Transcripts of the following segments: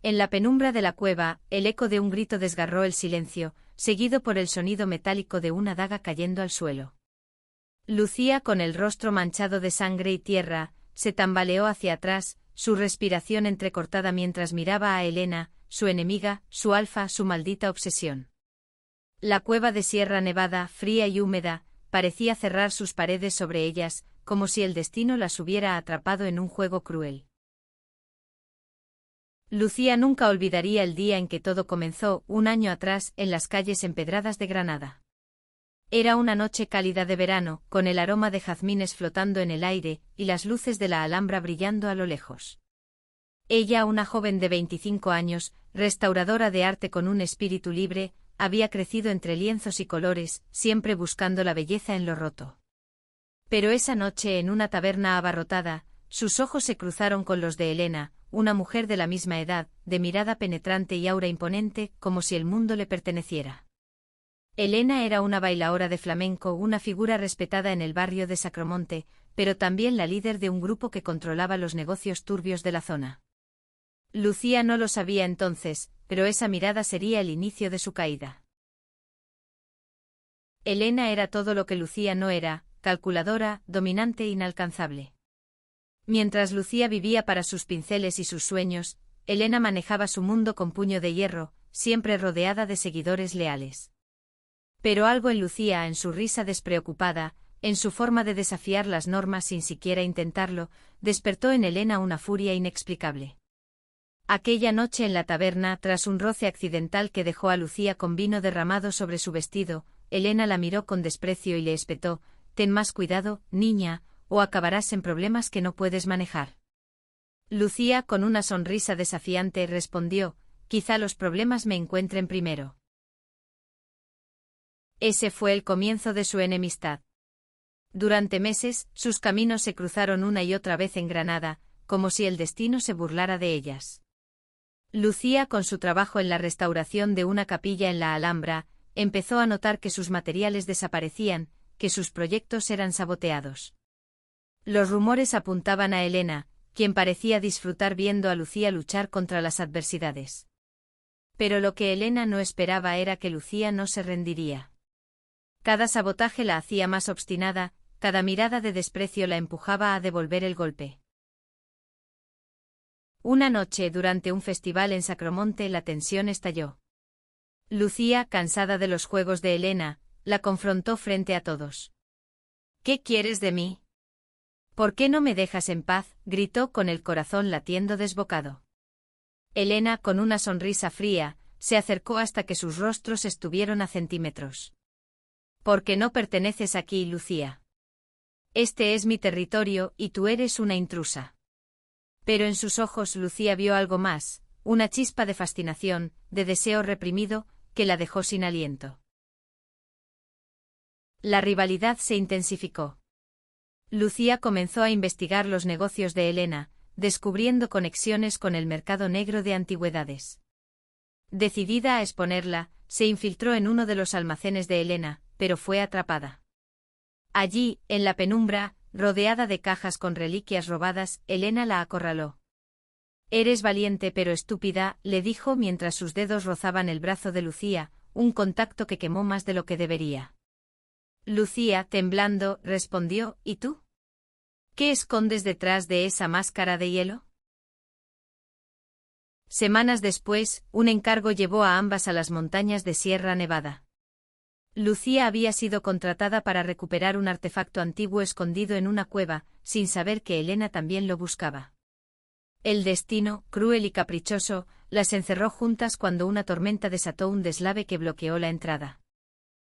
En la penumbra de la cueva, el eco de un grito desgarró el silencio, seguido por el sonido metálico de una daga cayendo al suelo. Lucía, con el rostro manchado de sangre y tierra, se tambaleó hacia atrás, su respiración entrecortada mientras miraba a Elena, su enemiga, su alfa, su maldita obsesión. La cueva de Sierra Nevada, fría y húmeda, parecía cerrar sus paredes sobre ellas, como si el destino las hubiera atrapado en un juego cruel. Lucía nunca olvidaría el día en que todo comenzó, un año atrás, en las calles empedradas de Granada. Era una noche cálida de verano, con el aroma de jazmines flotando en el aire, y las luces de la Alhambra brillando a lo lejos. Ella, una joven de 25 años, restauradora de arte con un espíritu libre, había crecido entre lienzos y colores, siempre buscando la belleza en lo roto. Pero esa noche, en una taberna abarrotada, sus ojos se cruzaron con los de Elena, una mujer de la misma edad, de mirada penetrante y aura imponente, como si el mundo le perteneciera. Elena era una bailaora de flamenco, una figura respetada en el barrio de Sacromonte, pero también la líder de un grupo que controlaba los negocios turbios de la zona. Lucía no lo sabía entonces, pero esa mirada sería el inicio de su caída. Elena era todo lo que Lucía no era, calculadora, dominante e inalcanzable. Mientras Lucía vivía para sus pinceles y sus sueños, Elena manejaba su mundo con puño de hierro, siempre rodeada de seguidores leales. Pero algo en Lucía, en su risa despreocupada, en su forma de desafiar las normas sin siquiera intentarlo, despertó en Elena una furia inexplicable. Aquella noche en la taberna, tras un roce accidental que dejó a Lucía con vino derramado sobre su vestido, Elena la miró con desprecio y le espetó: «Ten más cuidado, niña, o acabarás en problemas que no puedes manejar». Lucía, con una sonrisa desafiante, respondió: «Quizá los problemas me encuentren primero». Ese fue el comienzo de su enemistad. Durante meses, sus caminos se cruzaron una y otra vez en Granada, como si el destino se burlara de ellas. Lucía, con su trabajo en la restauración de una capilla en la Alhambra, empezó a notar que sus materiales desaparecían, que sus proyectos eran saboteados. Los rumores apuntaban a Elena, quien parecía disfrutar viendo a Lucía luchar contra las adversidades. Pero lo que Elena no esperaba era que Lucía no se rendiría. Cada sabotaje la hacía más obstinada, cada mirada de desprecio la empujaba a devolver el golpe. Una noche, durante un festival en Sacromonte, la tensión estalló. Lucía, cansada de los juegos de Elena, la confrontó frente a todos. «¿Qué quieres de mí? ¿Por qué no me dejas en paz?», gritó con el corazón latiendo desbocado. Elena, con una sonrisa fría, se acercó hasta que sus rostros estuvieron a centímetros. «Porque no perteneces aquí, Lucía. Este es mi territorio y tú eres una intrusa». Pero en sus ojos Lucía vio algo más, una chispa de fascinación, de deseo reprimido, que la dejó sin aliento. La rivalidad se intensificó. Lucía comenzó a investigar los negocios de Elena, descubriendo conexiones con el mercado negro de antigüedades. Decidida a exponerla, se infiltró en uno de los almacenes de Elena, pero fue atrapada. Allí, en la penumbra, rodeada de cajas con reliquias robadas, Elena la acorraló. «Eres valiente pero estúpida», le dijo mientras sus dedos rozaban el brazo de Lucía, un contacto que quemó más de lo que debería. Lucía, temblando, respondió: «¿Y tú? ¿Qué escondes detrás de esa máscara de hielo?». Semanas después, un encargo llevó a ambas a las montañas de Sierra Nevada. Lucía había sido contratada para recuperar un artefacto antiguo escondido en una cueva, sin saber que Elena también lo buscaba. El destino, cruel y caprichoso, las encerró juntas cuando una tormenta desató un deslave que bloqueó la entrada.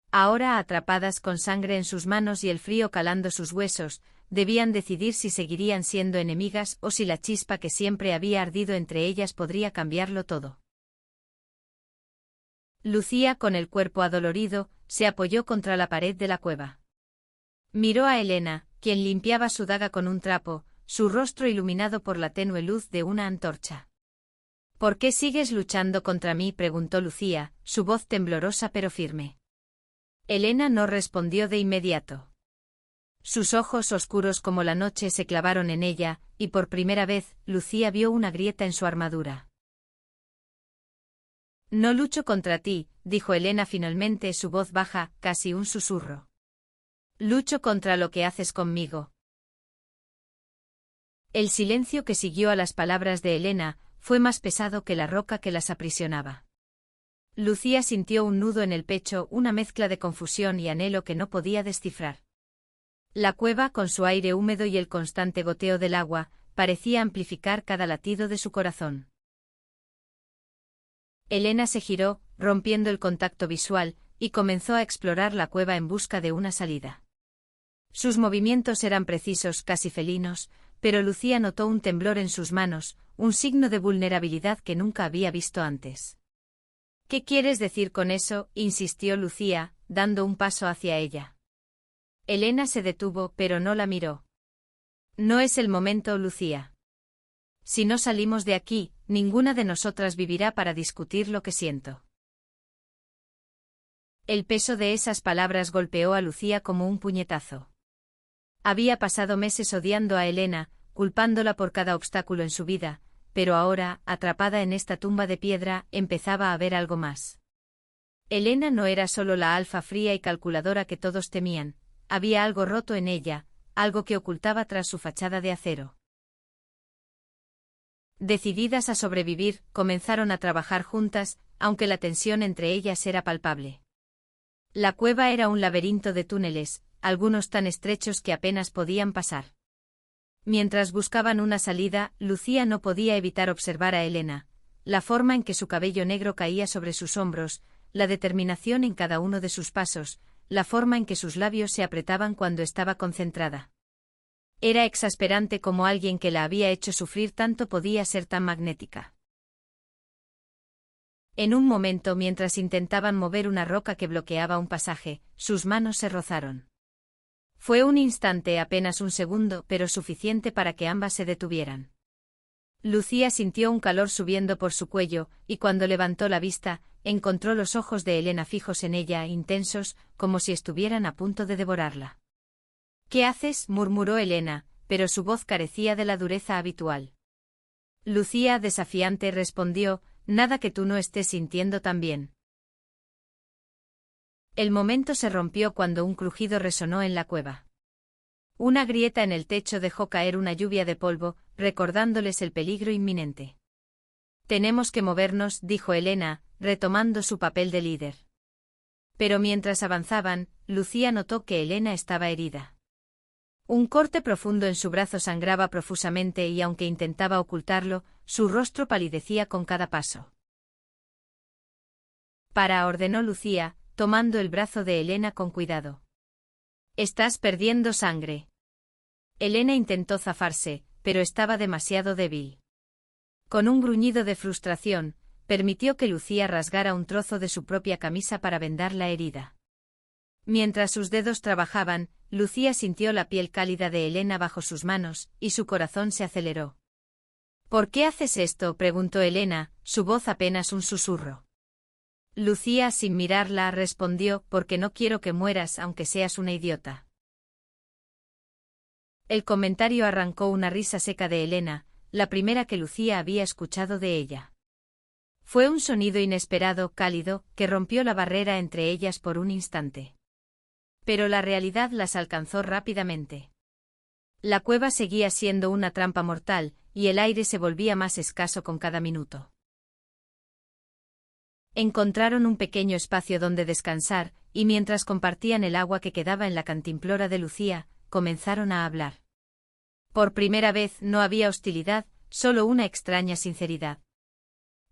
Ahora, atrapadas con sangre en sus manos y el frío calando sus huesos, debían decidir si seguirían siendo enemigas o si la chispa que siempre había ardido entre ellas podría cambiarlo todo. Lucía, con el cuerpo adolorido, se apoyó contra la pared de la cueva. Miró a Elena, quien limpiaba su daga con un trapo, su rostro iluminado por la tenue luz de una antorcha. «¿Por qué sigues luchando contra mí?», preguntó Lucía, su voz temblorosa pero firme. Elena no respondió de inmediato. Sus ojos oscuros como la noche se clavaron en ella, y por primera vez, Lucía vio una grieta en su armadura. No lucho contra ti, dijo Elena finalmente, su voz baja, casi un susurro. Lucho contra lo que haces conmigo. El silencio que siguió a las palabras de Elena fue más pesado que la roca que las aprisionaba. Lucía sintió un nudo en el pecho, una mezcla de confusión y anhelo que no podía descifrar. La cueva, con su aire húmedo y el constante goteo del agua, parecía amplificar cada latido de su corazón. Elena se giró, rompiendo el contacto visual, y comenzó a explorar la cueva en busca de una salida. Sus movimientos eran precisos, casi felinos, pero Lucía notó un temblor en sus manos, un signo de vulnerabilidad que nunca había visto antes. ¿Qué quieres decir con eso?, insistió Lucía, dando un paso hacia ella. Elena se detuvo, pero no la miró. No es el momento, Lucía. Si no salimos de aquí, ninguna de nosotras vivirá para discutir lo que siento. El peso de esas palabras golpeó a Lucía como un puñetazo. Había pasado meses odiando a Elena, culpándola por cada obstáculo en su vida, pero ahora, atrapada en esta tumba de piedra, empezaba a ver algo más. Elena no era solo la alfa fría y calculadora que todos temían, había algo roto en ella, algo que ocultaba tras su fachada de acero. Decididas a sobrevivir, comenzaron a trabajar juntas, aunque la tensión entre ellas era palpable. La cueva era un laberinto de túneles, algunos tan estrechos que apenas podían pasar. Mientras buscaban una salida, Lucía no podía evitar observar a Elena, la forma en que su cabello negro caía sobre sus hombros, la determinación en cada uno de sus pasos, la forma en que sus labios se apretaban cuando estaba concentrada. Era exasperante cómo alguien que la había hecho sufrir tanto podía ser tan magnética. En un momento, mientras intentaban mover una roca que bloqueaba un pasaje, sus manos se rozaron. Fue un instante, apenas un segundo, pero suficiente para que ambas se detuvieran. Lucía sintió un calor subiendo por su cuello, y cuando levantó la vista, encontró los ojos de Elena fijos en ella, intensos, como si estuvieran a punto de devorarla. «¿Qué haces?», murmuró Elena, pero su voz carecía de la dureza habitual. Lucía, desafiante, respondió: «Nada que tú no estés sintiendo también». El momento se rompió cuando un crujido resonó en la cueva. Una grieta en el techo dejó caer una lluvia de polvo, recordándoles el peligro inminente. «Tenemos que movernos», dijo Elena, retomando su papel de líder. Pero mientras avanzaban, Lucía notó que Elena estaba herida. Un corte profundo en su brazo sangraba profusamente y aunque intentaba ocultarlo, su rostro palidecía con cada paso. «Para», ordenó Lucía, tomando el brazo de Elena con cuidado. «Estás perdiendo sangre». Elena intentó zafarse, pero estaba demasiado débil. Con un gruñido de frustración, permitió que Lucía rasgara un trozo de su propia camisa para vendar la herida. Mientras sus dedos trabajaban, Lucía sintió la piel cálida de Elena bajo sus manos, y su corazón se aceleró. «¿Por qué haces esto?», preguntó Elena, su voz apenas un susurro. Lucía, sin mirarla, respondió: «Porque no quiero que mueras aunque seas una idiota». El comentario arrancó una risa seca de Elena, la primera que Lucía había escuchado de ella. Fue un sonido inesperado, cálido, que rompió la barrera entre ellas por un instante. Pero la realidad las alcanzó rápidamente. La cueva seguía siendo una trampa mortal, y el aire se volvía más escaso con cada minuto. Encontraron un pequeño espacio donde descansar, y mientras compartían el agua que quedaba en la cantimplora de Lucía, comenzaron a hablar. Por primera vez no había hostilidad, solo una extraña sinceridad.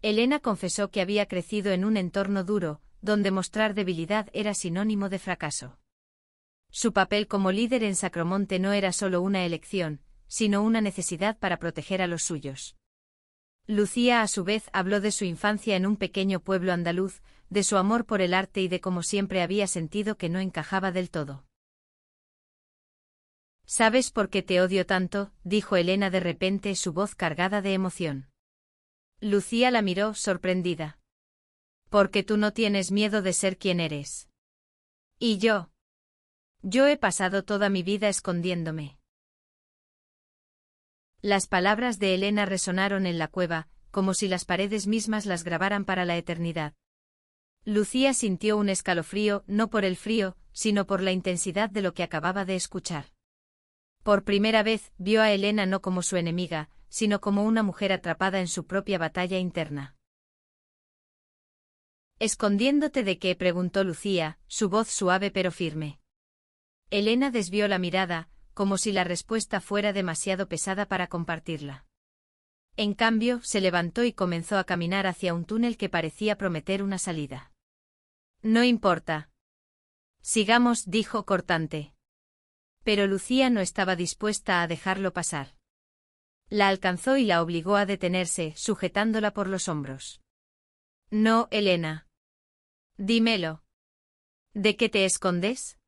Elena confesó que había crecido en un entorno duro, donde mostrar debilidad era sinónimo de fracaso. Su papel como líder en Sacromonte no era solo una elección, sino una necesidad para proteger a los suyos. Lucía, a su vez, habló de su infancia en un pequeño pueblo andaluz, de su amor por el arte y de cómo siempre había sentido que no encajaba del todo. «¿Sabes por qué te odio tanto?», dijo Elena de repente, su voz cargada de emoción. Lucía la miró, sorprendida. «Porque tú no tienes miedo de ser quien eres. ¿Y yo? Yo he pasado toda mi vida escondiéndome». Las palabras de Elena resonaron en la cueva, como si las paredes mismas las grabaran para la eternidad. Lucía sintió un escalofrío, no por el frío, sino por la intensidad de lo que acababa de escuchar. Por primera vez, vio a Elena no como su enemiga, sino como una mujer atrapada en su propia batalla interna. ¿Escondiéndote de qué?, preguntó Lucía, su voz suave pero firme. Elena desvió la mirada, como si la respuesta fuera demasiado pesada para compartirla. En cambio, se levantó y comenzó a caminar hacia un túnel que parecía prometer una salida. No importa. Sigamos, dijo cortante. Pero Lucía no estaba dispuesta a dejarlo pasar. La alcanzó y la obligó a detenerse, sujetándola por los hombros. No, Elena. Dímelo. ¿De qué te escondes?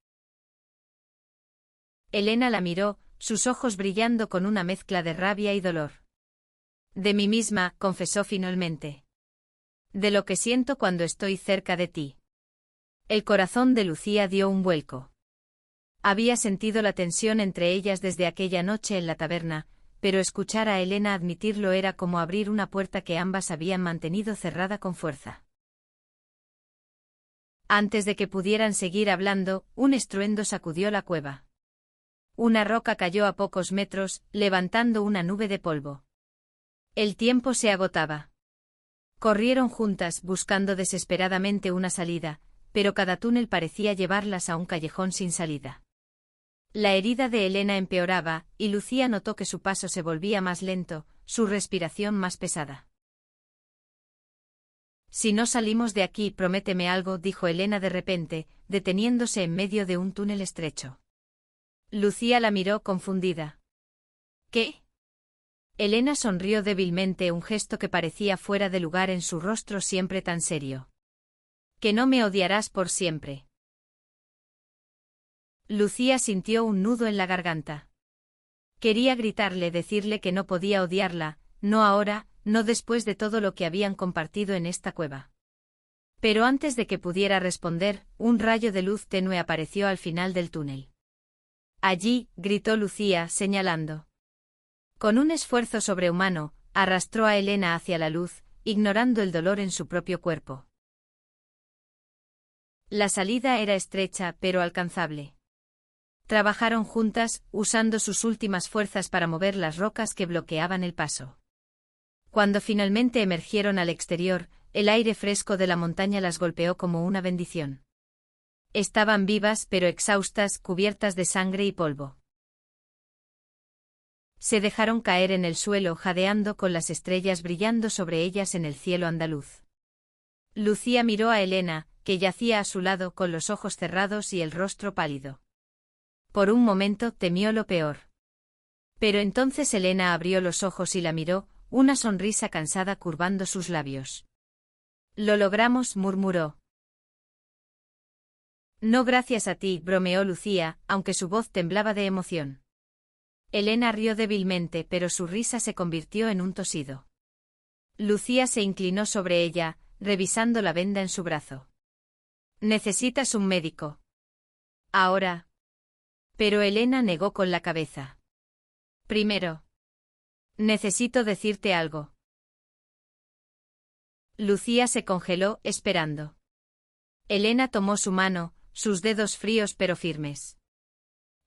Elena la miró, sus ojos brillando con una mezcla de rabia y dolor. De mí misma, confesó finalmente. De lo que siento cuando estoy cerca de ti. El corazón de Lucía dio un vuelco. Había sentido la tensión entre ellas desde aquella noche en la taberna, pero escuchar a Elena admitirlo era como abrir una puerta que ambas habían mantenido cerrada con fuerza. Antes de que pudieran seguir hablando, un estruendo sacudió la cueva. Una roca cayó a pocos metros, levantando una nube de polvo. El tiempo se agotaba. Corrieron juntas buscando desesperadamente una salida, pero cada túnel parecía llevarlas a un callejón sin salida. La herida de Elena empeoraba, y Lucía notó que su paso se volvía más lento, su respiración más pesada. Si no salimos de aquí, prométeme algo, dijo Elena de repente, deteniéndose en medio de un túnel estrecho. Lucía la miró confundida. ¿Qué? Elena sonrió débilmente, un gesto que parecía fuera de lugar en su rostro siempre tan serio. Que no me odiarás por siempre. Lucía sintió un nudo en la garganta. Quería gritarle, decirle que no podía odiarla, no ahora, no después de todo lo que habían compartido en esta cueva. Pero antes de que pudiera responder, un rayo de luz tenue apareció al final del túnel. Allí, gritó Lucía, señalando. Con un esfuerzo sobrehumano, arrastró a Elena hacia la luz, ignorando el dolor en su propio cuerpo. La salida era estrecha, pero alcanzable. Trabajaron juntas, usando sus últimas fuerzas para mover las rocas que bloqueaban el paso. Cuando finalmente emergieron al exterior, el aire fresco de la montaña las golpeó como una bendición. Estaban vivas pero exhaustas, cubiertas de sangre y polvo. Se dejaron caer en el suelo, jadeando con las estrellas brillando sobre ellas en el cielo andaluz. Lucía miró a Elena, que yacía a su lado con los ojos cerrados y el rostro pálido. Por un momento temió lo peor. Pero entonces Elena abrió los ojos y la miró, una sonrisa cansada curvando sus labios. Lo logramos, murmuró. No gracias a ti, bromeó Lucía, aunque su voz temblaba de emoción. Elena rió débilmente, pero su risa se convirtió en un tosido. Lucía se inclinó sobre ella, revisando la venda en su brazo. Necesitas un médico. Ahora. Pero Elena negó con la cabeza. Primero. Necesito decirte algo. Lucía se congeló, esperando. Elena tomó su mano, sus dedos fríos pero firmes.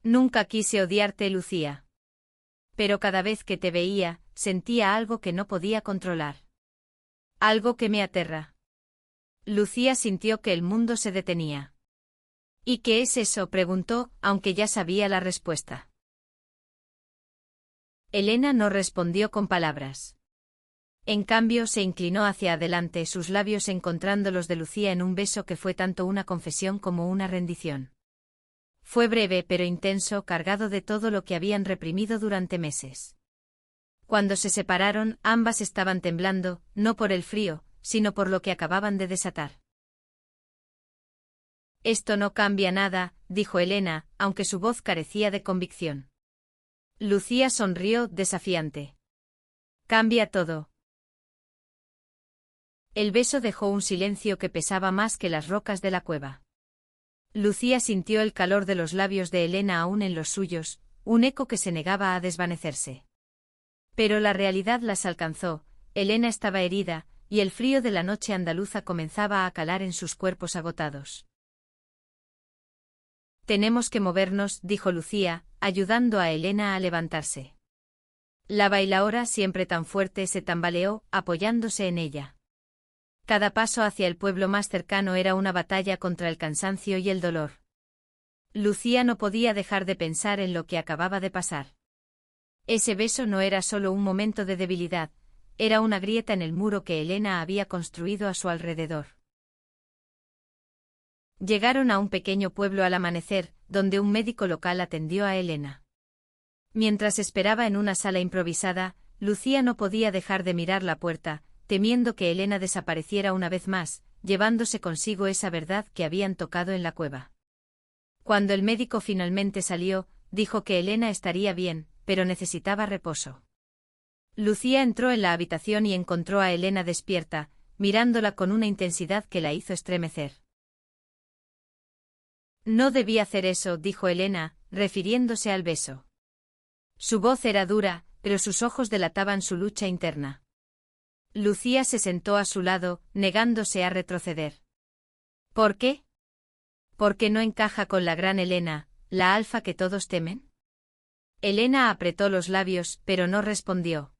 Nunca quise odiarte, Lucía. Pero cada vez que te veía, sentía algo que no podía controlar. Algo que me aterra. Lucía sintió que el mundo se detenía. ¿Y qué es eso?, preguntó, aunque ya sabía la respuesta. Elena no respondió con palabras. En cambio se inclinó hacia adelante, sus labios encontrando los de Lucía en un beso que fue tanto una confesión como una rendición. Fue breve pero intenso, cargado de todo lo que habían reprimido durante meses. Cuando se separaron, ambas estaban temblando, no por el frío, sino por lo que acababan de desatar. Esto no cambia nada, dijo Elena, aunque su voz carecía de convicción. Lucía sonrió, desafiante. Cambia todo. El beso dejó un silencio que pesaba más que las rocas de la cueva. Lucía sintió el calor de los labios de Elena aún en los suyos, un eco que se negaba a desvanecerse. Pero la realidad las alcanzó, Elena estaba herida, y el frío de la noche andaluza comenzaba a calar en sus cuerpos agotados. Tenemos que movernos, dijo Lucía, ayudando a Elena a levantarse. La bailaora, siempre tan fuerte, se tambaleó, apoyándose en ella. Cada paso hacia el pueblo más cercano era una batalla contra el cansancio y el dolor. Lucía no podía dejar de pensar en lo que acababa de pasar. Ese beso no era solo un momento de debilidad, era una grieta en el muro que Elena había construido a su alrededor. Llegaron a un pequeño pueblo al amanecer, donde un médico local atendió a Elena. Mientras esperaba en una sala improvisada, Lucía no podía dejar de mirar la puerta, temiendo que Elena desapareciera una vez más, llevándose consigo esa verdad que habían tocado en la cueva. Cuando el médico finalmente salió, dijo que Elena estaría bien, pero necesitaba reposo. Lucía entró en la habitación y encontró a Elena despierta, mirándola con una intensidad que la hizo estremecer. No debí hacer eso, dijo Elena, refiriéndose al beso. Su voz era dura, pero sus ojos delataban su lucha interna. Lucía se sentó a su lado, negándose a retroceder. ¿Por qué? ¿Por qué no encaja con la gran Elena, la alfa que todos temen? Elena apretó los labios, pero no respondió.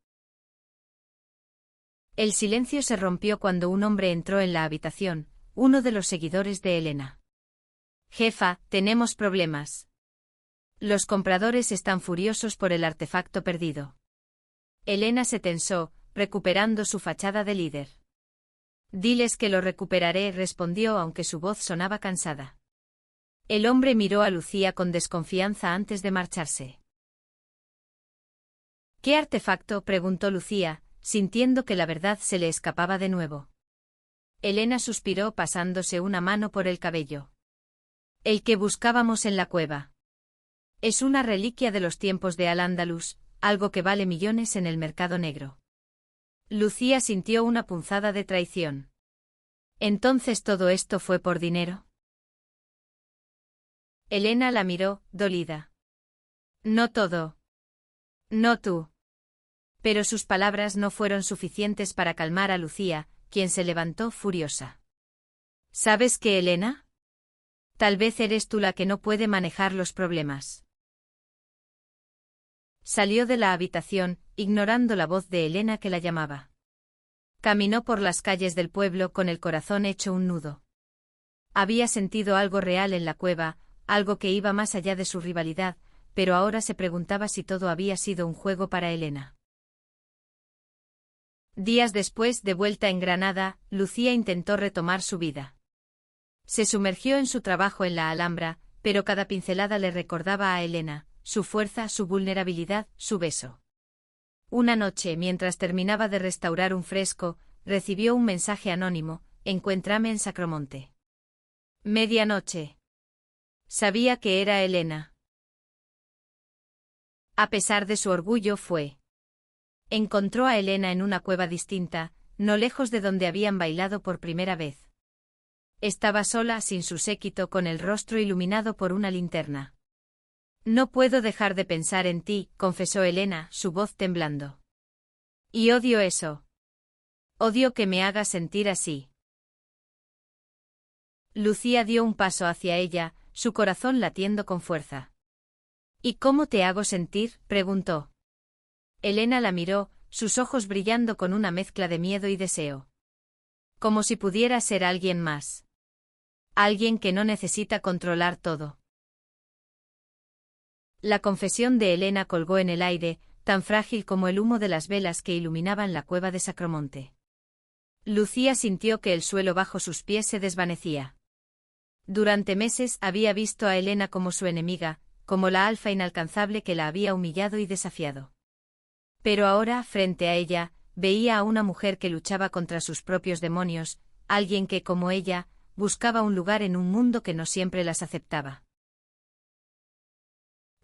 El silencio se rompió cuando un hombre entró en la habitación, uno de los seguidores de Elena. Jefa, tenemos problemas. Los compradores están furiosos por el artefacto perdido. Elena se tensó, recuperando su fachada de líder. Diles que lo recuperaré, respondió aunque su voz sonaba cansada. El hombre miró a Lucía con desconfianza antes de marcharse. ¿Qué artefacto?, preguntó Lucía, sintiendo que la verdad se le escapaba de nuevo. Elena suspiró pasándose una mano por el cabello. El que buscábamos en la cueva. Es una reliquia de los tiempos de Al-Ándalus, algo que vale millones en el mercado negro. Lucía sintió una punzada de traición. ¿Entonces todo esto fue por dinero? Elena la miró, dolida. No todo. No tú. Pero sus palabras no fueron suficientes para calmar a Lucía, quien se levantó furiosa. ¿Sabes qué, Elena? Tal vez eres tú la que no puede manejar los problemas. Salió de la habitación, ignorando la voz de Elena que la llamaba. Caminó por las calles del pueblo con el corazón hecho un nudo. Había sentido algo real en la cueva, algo que iba más allá de su rivalidad, pero ahora se preguntaba si todo había sido un juego para Elena. Días después, de vuelta en Granada, Lucía intentó retomar su vida. Se sumergió en su trabajo en la Alhambra, pero cada pincelada le recordaba a Elena, su fuerza, su vulnerabilidad, su beso. Una noche, mientras terminaba de restaurar un fresco, recibió un mensaje anónimo: encuéntrame en Sacromonte. Medianoche. Sabía que era Elena. A pesar de su orgullo fue. Encontró a Elena en una cueva distinta, no lejos de donde habían bailado por primera vez. Estaba sola, sin su séquito, con el rostro iluminado por una linterna. No puedo dejar de pensar en ti, confesó Elena, su voz temblando. Y odio eso. Odio que me hagas sentir así. Lucía dio un paso hacia ella, su corazón latiendo con fuerza. ¿Y cómo te hago sentir?, preguntó. Elena la miró, sus ojos brillando con una mezcla de miedo y deseo. Como si pudiera ser alguien más. Alguien que no necesita controlar todo. La confesión de Elena colgó en el aire, tan frágil como el humo de las velas que iluminaban la cueva de Sacromonte. Lucía sintió que el suelo bajo sus pies se desvanecía. Durante meses había visto a Elena como su enemiga, como la alfa inalcanzable que la había humillado y desafiado. Pero ahora, frente a ella, veía a una mujer que luchaba contra sus propios demonios, alguien que, como ella, buscaba un lugar en un mundo que no siempre las aceptaba.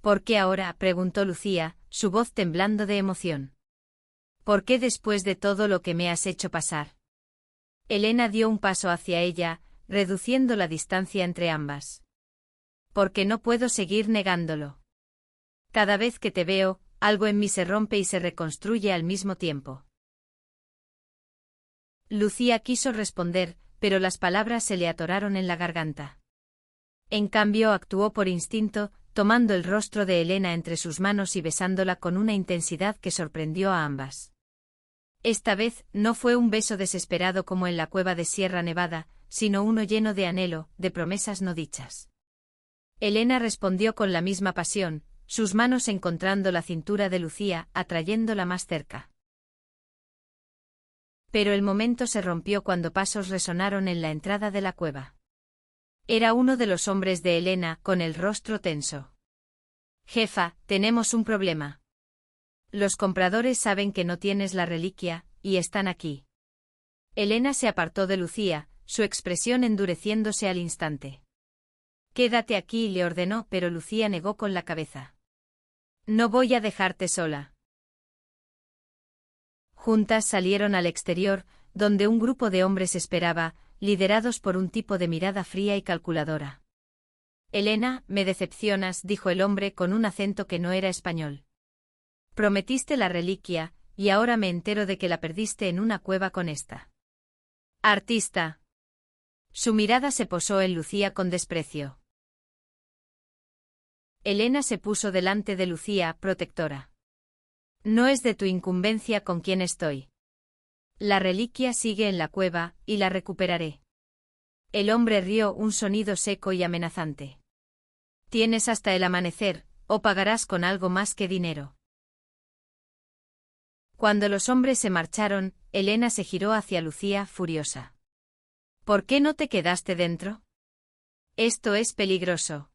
¿Por qué ahora?, preguntó Lucía, su voz temblando de emoción. ¿Por qué después de todo lo que me has hecho pasar? Elena dio un paso hacia ella, reduciendo la distancia entre ambas. Porque no puedo seguir negándolo. Cada vez que te veo, algo en mí se rompe y se reconstruye al mismo tiempo. Lucía quiso responder, pero las palabras se le atoraron en la garganta. En cambio actuó por instinto, tomando el rostro de Elena entre sus manos y besándola con una intensidad que sorprendió a ambas. Esta vez, no fue un beso desesperado como en la cueva de Sierra Nevada, sino uno lleno de anhelo, de promesas no dichas. Elena respondió con la misma pasión, sus manos encontrando la cintura de Lucía, atrayéndola más cerca. Pero el momento se rompió cuando pasos resonaron en la entrada de la cueva. Era uno de los hombres de Elena, con el rostro tenso. «Jefa, tenemos un problema. Los compradores saben que no tienes la reliquia, y están aquí». Elena se apartó de Lucía, su expresión endureciéndose al instante. «Quédate aquí», le ordenó, pero Lucía negó con la cabeza. «No voy a dejarte sola». Juntas salieron al exterior, donde un grupo de hombres esperaba, liderados por un tipo de mirada fría y calculadora. «Elena, me decepcionas», dijo el hombre con un acento que no era español. «Prometiste la reliquia, y ahora me entero de que la perdiste en una cueva con esta artista». Su mirada se posó en Lucía con desprecio. Elena se puso delante de Lucía, protectora. «No es de tu incumbencia con quién estoy. La reliquia sigue en la cueva, y la recuperaré». El hombre rió un sonido seco y amenazante. «Tienes hasta el amanecer, o pagarás con algo más que dinero». Cuando los hombres se marcharon, Elena se giró hacia Lucía, furiosa. «¿Por qué no te quedaste dentro? Esto es peligroso».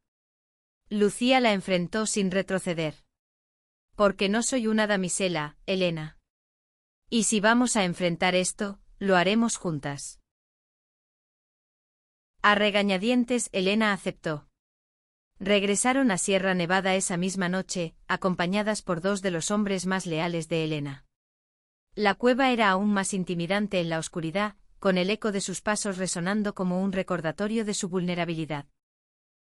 Lucía la enfrentó sin retroceder. «Porque no soy una damisela, Elena. Y si vamos a enfrentar esto, lo haremos juntas». A regañadientes Elena aceptó. Regresaron a Sierra Nevada esa misma noche, acompañadas por dos de los hombres más leales de Elena. La cueva era aún más intimidante en la oscuridad, con el eco de sus pasos resonando como un recordatorio de su vulnerabilidad.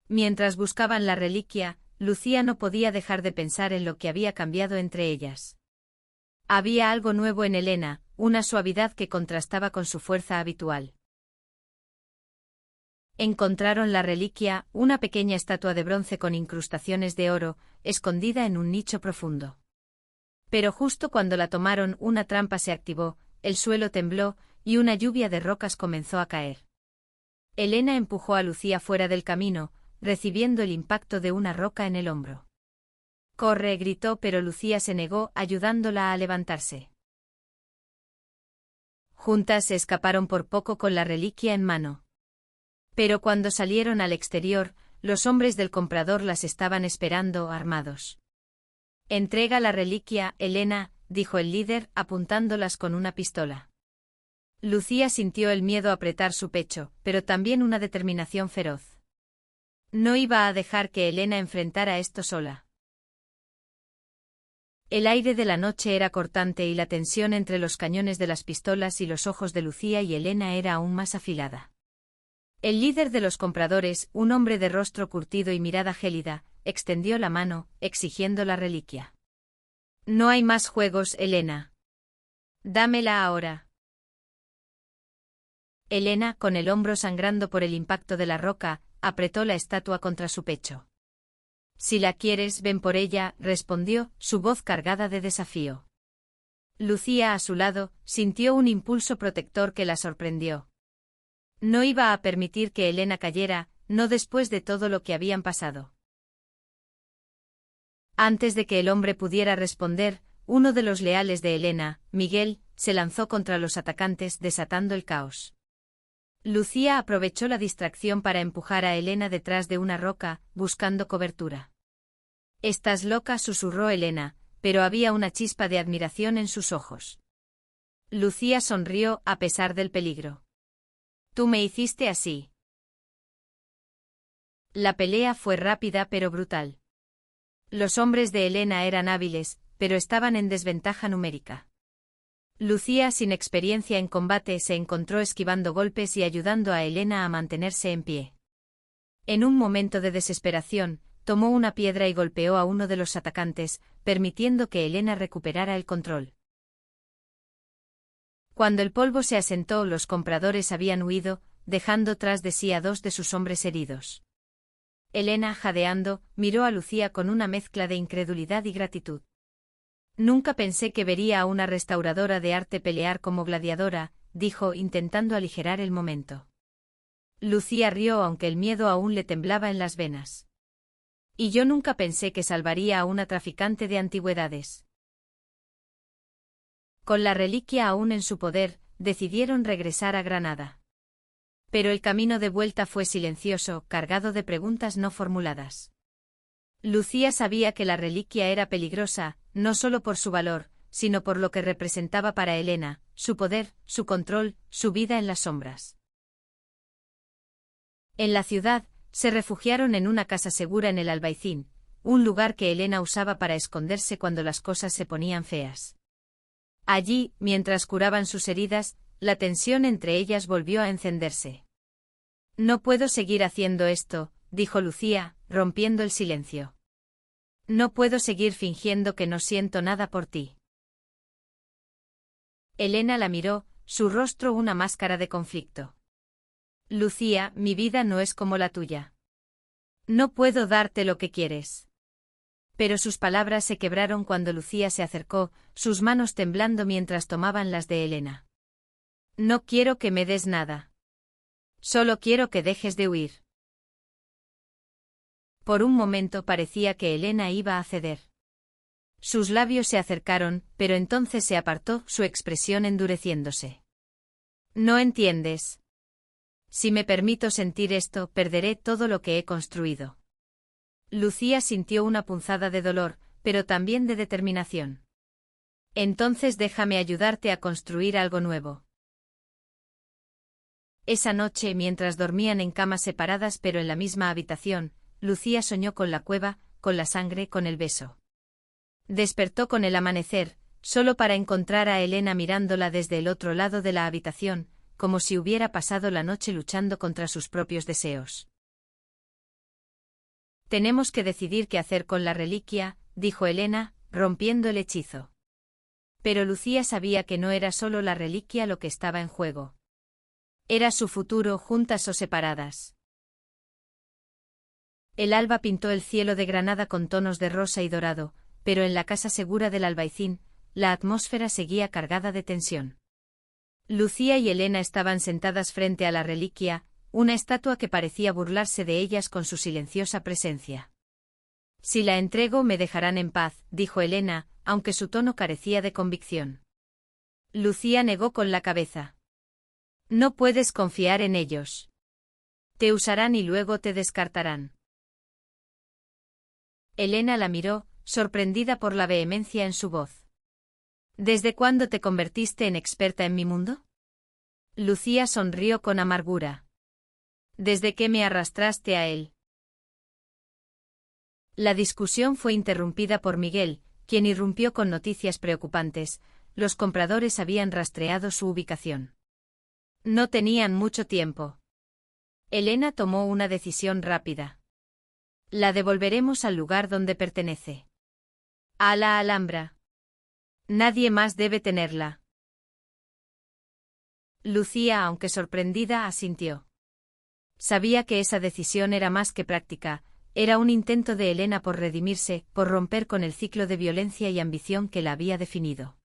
Mientras buscaban la reliquia, Lucía no podía dejar de pensar en lo que había cambiado entre ellas. Había algo nuevo en Elena, una suavidad que contrastaba con su fuerza habitual. Encontraron la reliquia, una pequeña estatua de bronce con incrustaciones de oro, escondida en un nicho profundo. Pero justo cuando la tomaron, una trampa se activó, el suelo tembló, y una lluvia de rocas comenzó a caer. Elena empujó a Lucía fuera del camino, recibiendo el impacto de una roca en el hombro. «Corre», gritó, pero Lucía se negó, ayudándola a levantarse. Juntas se escaparon por poco con la reliquia en mano. Pero cuando salieron al exterior, los hombres del comprador las estaban esperando, armados. «Entrega la reliquia, Elena», dijo el líder, apuntándolas con una pistola. Lucía sintió el miedo apretar su pecho, pero también una determinación feroz. No iba a dejar que Elena enfrentara esto sola. El aire de la noche era cortante y la tensión entre los cañones de las pistolas y los ojos de Lucía y Elena era aún más afilada. El líder de los compradores, un hombre de rostro curtido y mirada gélida, extendió la mano, exigiendo la reliquia. «No hay más juegos, Elena. Dámela ahora». Elena, con el hombro sangrando por el impacto de la roca, apretó la estatua contra su pecho. «Si la quieres, ven por ella», respondió, su voz cargada de desafío. Lucía, a su lado, sintió un impulso protector que la sorprendió. No iba a permitir que Elena cayera, no después de todo lo que habían pasado. Antes de que el hombre pudiera responder, uno de los leales de Elena, Miguel, se lanzó contra los atacantes, desatando el caos. Lucía aprovechó la distracción para empujar a Elena detrás de una roca, buscando cobertura. «Estás loca», susurró Elena, pero había una chispa de admiración en sus ojos. Lucía sonrió a pesar del peligro. «Tú me hiciste así». La pelea fue rápida pero brutal. Los hombres de Elena eran hábiles, pero estaban en desventaja numérica. Lucía, sin experiencia en combate, se encontró esquivando golpes y ayudando a Elena a mantenerse en pie. En un momento de desesperación, tomó una piedra y golpeó a uno de los atacantes, permitiendo que Elena recuperara el control. Cuando el polvo se asentó, los compradores habían huido, dejando tras de sí a 2 de sus hombres heridos. Elena, jadeando, miró a Lucía con una mezcla de incredulidad y gratitud. Nunca pensé que vería a una restauradora de arte pelear como gladiadora, dijo, intentando aligerar el momento. Lucía rió aunque el miedo aún le temblaba en las venas. Y yo nunca pensé que salvaría a una traficante de antigüedades. Con la reliquia aún en su poder, decidieron regresar a Granada. Pero el camino de vuelta fue silencioso, cargado de preguntas no formuladas. Lucía sabía que la reliquia era peligrosa, no solo por su valor, sino por lo que representaba para Elena, su poder, su control, su vida en las sombras. En la ciudad, se refugiaron en una casa segura en el Albaicín, un lugar que Elena usaba para esconderse cuando las cosas se ponían feas. Allí, mientras curaban sus heridas, la tensión entre ellas volvió a encenderse. No puedo seguir haciendo esto, dijo Lucía, rompiendo el silencio. No puedo seguir fingiendo que no siento nada por ti. Elena la miró, su rostro una máscara de conflicto. Lucía, mi vida no es como la tuya. No puedo darte lo que quieres. Pero sus palabras se quebraron cuando Lucía se acercó, sus manos temblando mientras tomaban las de Elena. No quiero que me des nada. Solo quiero que dejes de huir. Por un momento parecía que Elena iba a ceder. Sus labios se acercaron, pero entonces se apartó, su expresión endureciéndose. No entiendes. Si me permito sentir esto, perderé todo lo que he construido. Lucía sintió una punzada de dolor, pero también de determinación. Entonces déjame ayudarte a construir algo nuevo. Esa noche, mientras dormían en camas separadas pero en la misma habitación, Lucía soñó con la cueva, con la sangre, con el beso. Despertó con el amanecer, solo para encontrar a Elena mirándola desde el otro lado de la habitación, como si hubiera pasado la noche luchando contra sus propios deseos. Tenemos que decidir qué hacer con la reliquia, dijo Elena, rompiendo el hechizo. Pero Lucía sabía que no era solo la reliquia lo que estaba en juego. Era su futuro, juntas o separadas. El alba pintó el cielo de Granada con tonos de rosa y dorado, pero en la casa segura del Albaicín, la atmósfera seguía cargada de tensión. Lucía y Elena estaban sentadas frente a la reliquia, una estatua que parecía burlarse de ellas con su silenciosa presencia. Si la entrego me dejarán en paz, dijo Elena, aunque su tono carecía de convicción. Lucía negó con la cabeza. No puedes confiar en ellos. Te usarán y luego te descartarán. Elena la miró, sorprendida por la vehemencia en su voz. ¿Desde cuándo te convertiste en experta en mi mundo? Lucía sonrió con amargura. ¿Desde que me arrastraste a él? La discusión fue interrumpida por Miguel, quien irrumpió con noticias preocupantes. Los compradores habían rastreado su ubicación. No tenían mucho tiempo. Elena tomó una decisión rápida. La devolveremos al lugar donde pertenece. A la Alhambra. Nadie más debe tenerla. Lucía, aunque sorprendida, asintió. Sabía que esa decisión era más que práctica, era un intento de Elena por redimirse, por romper con el ciclo de violencia y ambición que la había definido.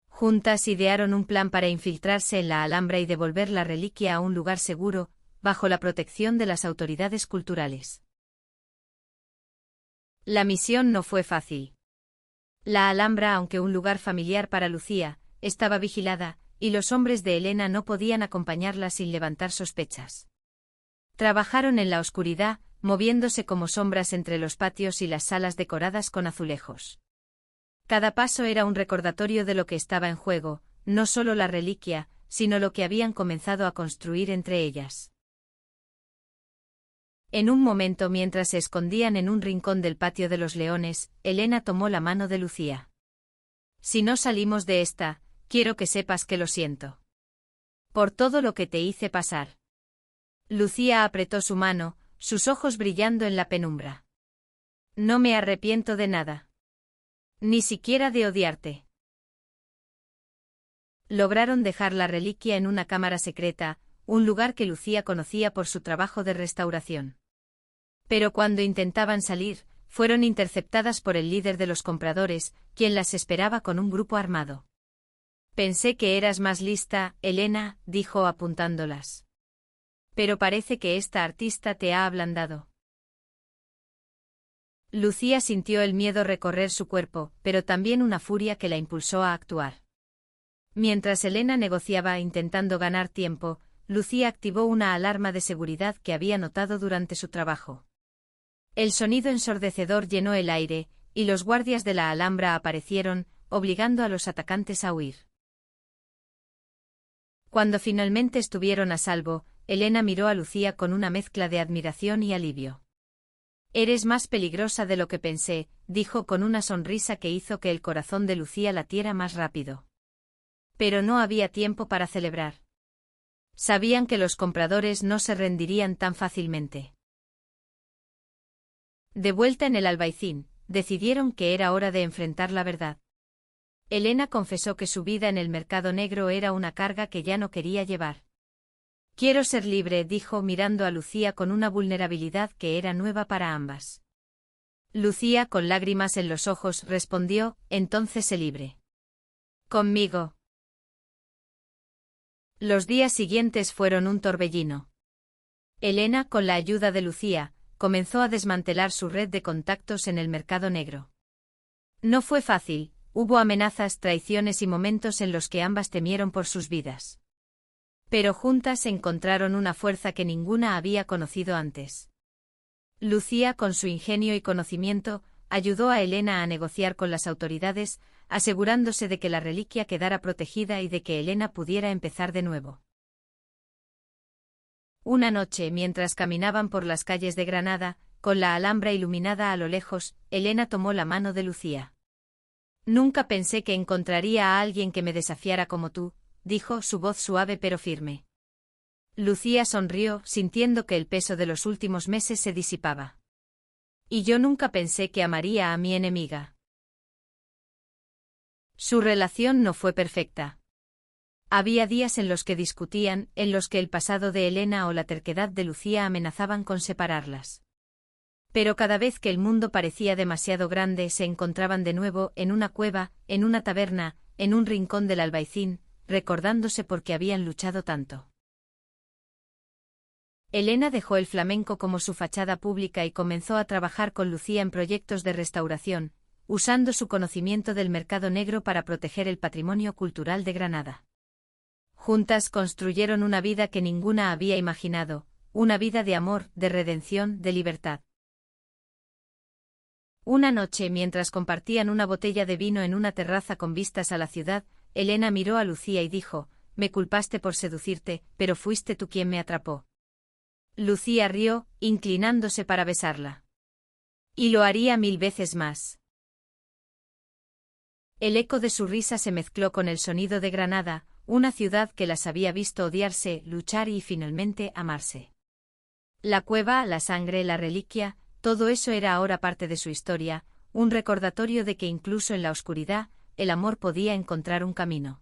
Juntas idearon un plan para infiltrarse en la Alhambra y devolver la reliquia a un lugar seguro, bajo la protección de las autoridades culturales. La misión no fue fácil. La Alhambra, aunque un lugar familiar para Lucía, estaba vigilada, y los hombres de Elena no podían acompañarla sin levantar sospechas. Trabajaron en la oscuridad, moviéndose como sombras entre los patios y las salas decoradas con azulejos. Cada paso era un recordatorio de lo que estaba en juego, no solo la reliquia, sino lo que habían comenzado a construir entre ellas. En un momento, mientras se escondían en un rincón del patio de los Leones, Elena tomó la mano de Lucía. Si no salimos de esta, quiero que sepas que lo siento. Por todo lo que te hice pasar. Lucía apretó su mano, sus ojos brillando en la penumbra. No me arrepiento de nada. Ni siquiera de odiarte. Lograron dejar la reliquia en una cámara secreta, un lugar que Lucía conocía por su trabajo de restauración. Pero cuando intentaban salir, fueron interceptadas por el líder de los compradores, quien las esperaba con un grupo armado. Pensé que eras más lista, Elena, dijo apuntándolas. Pero parece que esta artista te ha ablandado. Lucía sintió el miedo recorrer su cuerpo, pero también una furia que la impulsó a actuar. Mientras Elena negociaba intentando ganar tiempo, Lucía activó una alarma de seguridad que había notado durante su trabajo. El sonido ensordecedor llenó el aire, y los guardias de la Alhambra aparecieron, obligando a los atacantes a huir. Cuando finalmente estuvieron a salvo, Elena miró a Lucía con una mezcla de admiración y alivio. «Eres más peligrosa de lo que pensé», dijo con una sonrisa que hizo que el corazón de Lucía latiera más rápido. Pero no había tiempo para celebrar. Sabían que los compradores no se rendirían tan fácilmente. De vuelta en el Albaicín, decidieron que era hora de enfrentar la verdad. Elena confesó que su vida en el mercado negro era una carga que ya no quería llevar. «Quiero ser libre», dijo mirando a Lucía con una vulnerabilidad que era nueva para ambas. Lucía, con lágrimas en los ojos, respondió: «Entonces sé libre. Conmigo». Los días siguientes fueron un torbellino. Elena, con la ayuda de Lucía, comenzó a desmantelar su red de contactos en el mercado negro. No fue fácil, hubo amenazas, traiciones y momentos en los que ambas temieron por sus vidas. Pero juntas encontraron una fuerza que ninguna había conocido antes. Lucía, con su ingenio y conocimiento, ayudó a Elena a negociar con las autoridades, asegurándose de que la reliquia quedara protegida y de que Elena pudiera empezar de nuevo. Una noche, mientras caminaban por las calles de Granada, con la Alhambra iluminada a lo lejos, Elena tomó la mano de Lucía. «Nunca pensé que encontraría a alguien que me desafiara como tú», dijo, su voz suave pero firme. Lucía sonrió, sintiendo que el peso de los últimos meses se disipaba. «Y yo nunca pensé que amaría a mi enemiga». Su relación no fue perfecta. Había días en los que discutían, en los que el pasado de Elena o la terquedad de Lucía amenazaban con separarlas. Pero cada vez que el mundo parecía demasiado grande se encontraban de nuevo en una cueva, en una taberna, en un rincón del Albaicín, recordándose por qué habían luchado tanto. Elena dejó el flamenco como su fachada pública y comenzó a trabajar con Lucía en proyectos de restauración, usando su conocimiento del mercado negro para proteger el patrimonio cultural de Granada. Juntas construyeron una vida que ninguna había imaginado, una vida de amor, de redención, de libertad. Una noche, mientras compartían una botella de vino en una terraza con vistas a la ciudad, Elena miró a Lucía y dijo: «Me culpaste por seducirte, pero fuiste tú quien me atrapó». Lucía rió, inclinándose para besarla. «Y lo haría 1000 veces más». El eco de su risa se mezcló con el sonido de Granada, una ciudad que las había visto odiarse, luchar y finalmente amarse. La cueva, la sangre, la reliquia, todo eso era ahora parte de su historia, un recordatorio de que incluso en la oscuridad, el amor podía encontrar un camino.